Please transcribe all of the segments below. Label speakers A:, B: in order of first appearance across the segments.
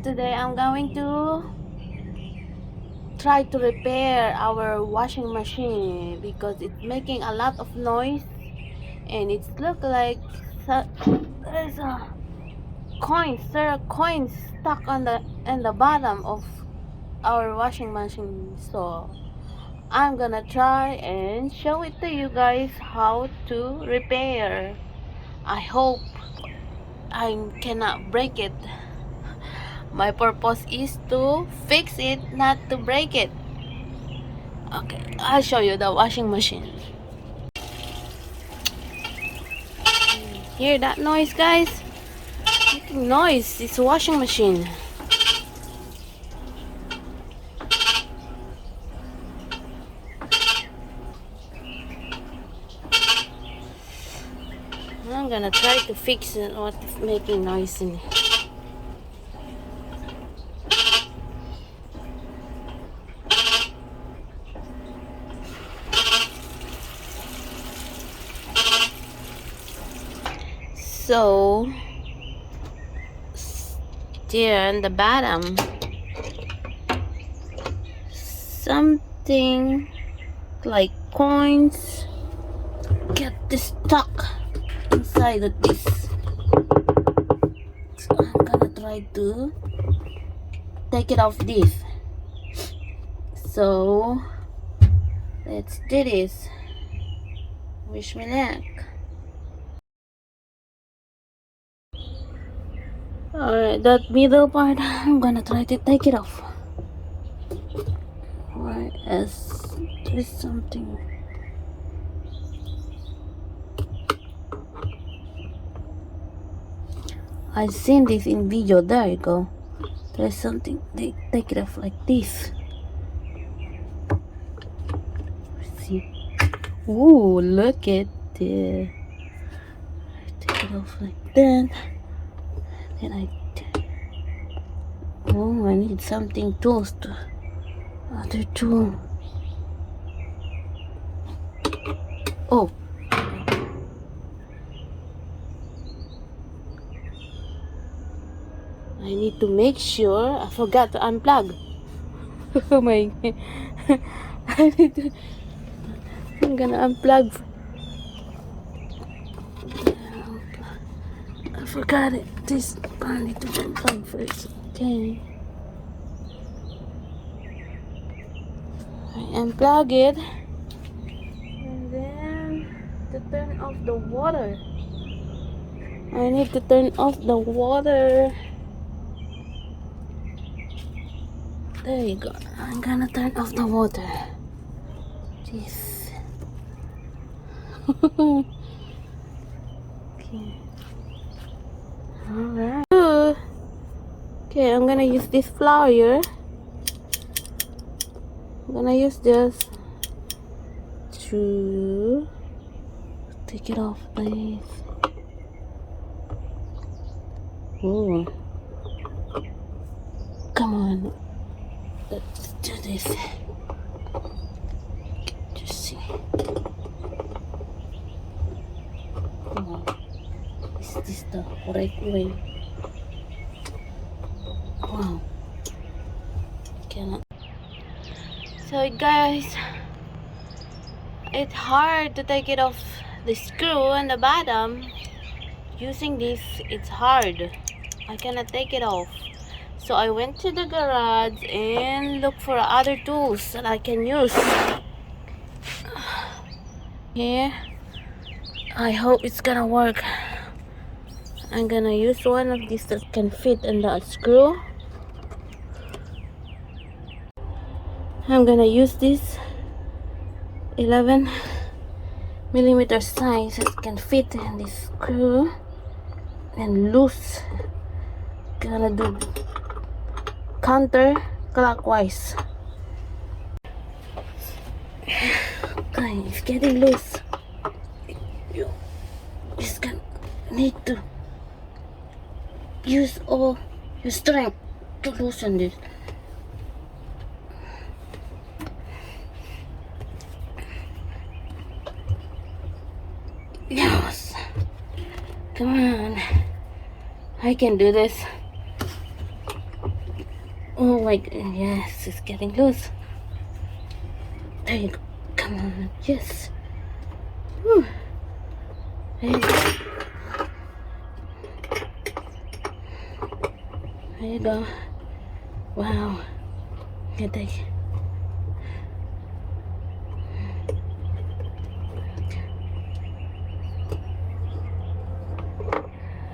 A: Today I'm going to try to repair our washing machine because it's making a lot of noise and it's look like there's a there are coins stuck on the bottom of our washing machine. So I'm gonna try and show it to you guys how to repair. I hope I cannot break it. My purpose is to fix it, not to break it. Okay, I'll show you the washing machine. Hear that noise, guys? Making noise. It's a washing machine. I'm gonna try to fix it. What's making noise in it? So there on the bottom, something like coins get stuck inside of this. So I'm gonna try to take it off this. So let's do this. Wish me luck. Alright, that middle part, I'm gonna try to take it off. Whereas there's something. I've seen this in video. There you go. There's something. They take it off like this. See? Ooh, look at it. Take it off like that. Then I need something tools to other tool. Oh, I need to make sure I forgot to unplug. Oh my god. I'm gonna unplug. I forgot it. This I need to unplug first. Okay. I unplug it. And then to turn off the water. I need to turn off the water. There you go. I'm gonna turn off the water. This. Okay. Alright. Okay, I'm gonna use this flower. I'm gonna use this to take it off, please. Oh, come on. Let's do this. Just see. Oh, is this the right way? Wow. Cannot. So guys, it's hard to take it off the screw on the bottom. Using this, it's hard. I cannot take it off. So I went to the garage and looked for other tools that I can use. Here, I hope it's gonna work. I'm gonna use one of these that can fit in the screw. I'm gonna use this 11mm size that can fit in this screw and loose. Gonna do counter clockwise. Okay, it's getting loose. You just need to use all your strength to loosen this. Yes, come on, I can do this. my god, yes, it's getting loose. There you go. Come on, yes. Whew. There you go. There you go. Wow. Get that.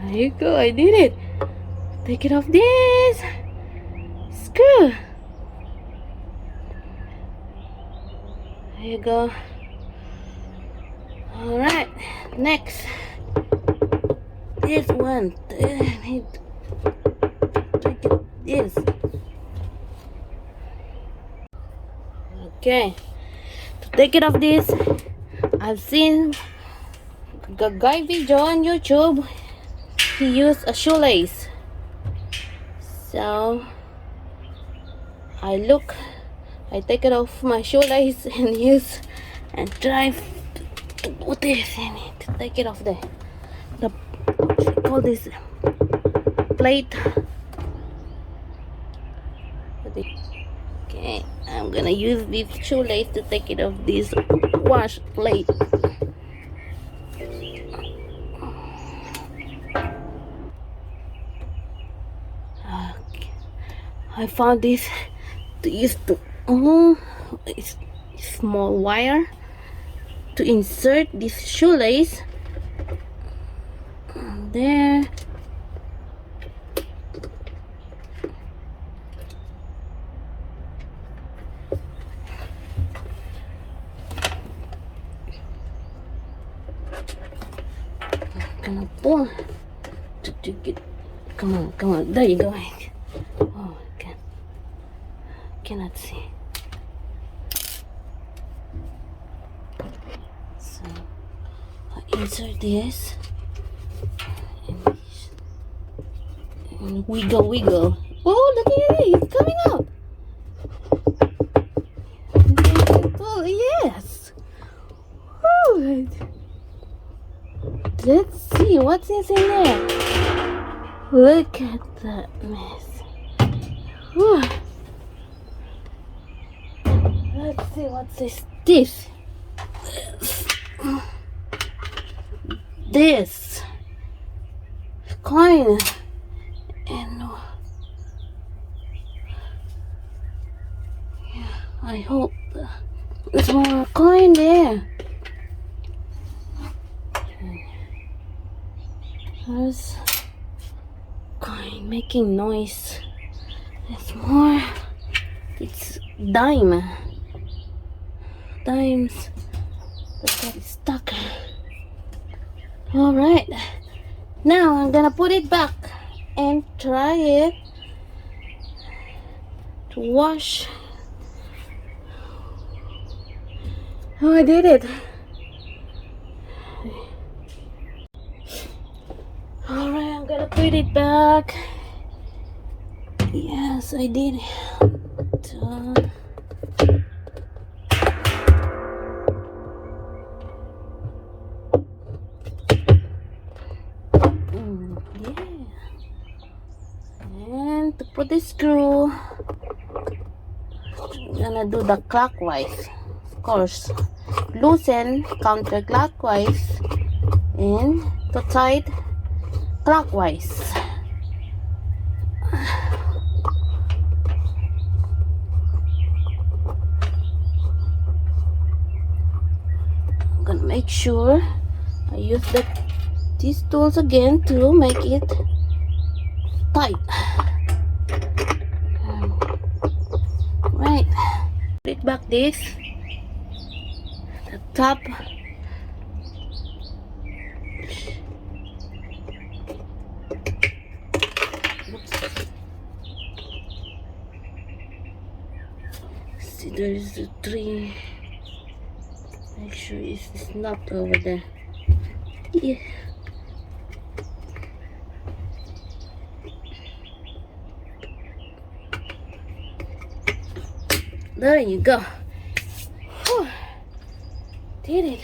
A: There you go, I did it. Take it off this screw. There you go. Alright, next. This one. This. Okay. To take it off this, I've seen a guy video on YouTube. He used a shoelace. So I take it off my shoelace and use and try to put this in it to take it off the call this plate. Okay, I'm gonna use this shoelace to take it off this wash plate. I found this to use to small wire to insert this shoelace there. I'm gonna pull to get. Come on, there you go. Oh, I cannot see. So I insert this and wiggle. Oh, look at it, it's coming out. Oh, yes. Oh, let's see what's in there. Look at that mess. Whew. Let's see what's this. This coin and yeah, I hope there's more coin there. There's coin making noise. There's more. It's dimes that got stuck. All right, now I'm gonna put it back and try it to wash. Oh, I did it. All right, I'm gonna put it back. Yes, I did it. Yeah. And to put the screw, I'm gonna do the clockwise, of course. Loosen counterclockwise and to tight clockwise. I'm gonna make sure I use these tools again to make it tight. Right, put it back this, the top. See, there's the tree. Make sure it's not over there. Yeah. There you go. Whew. Did it.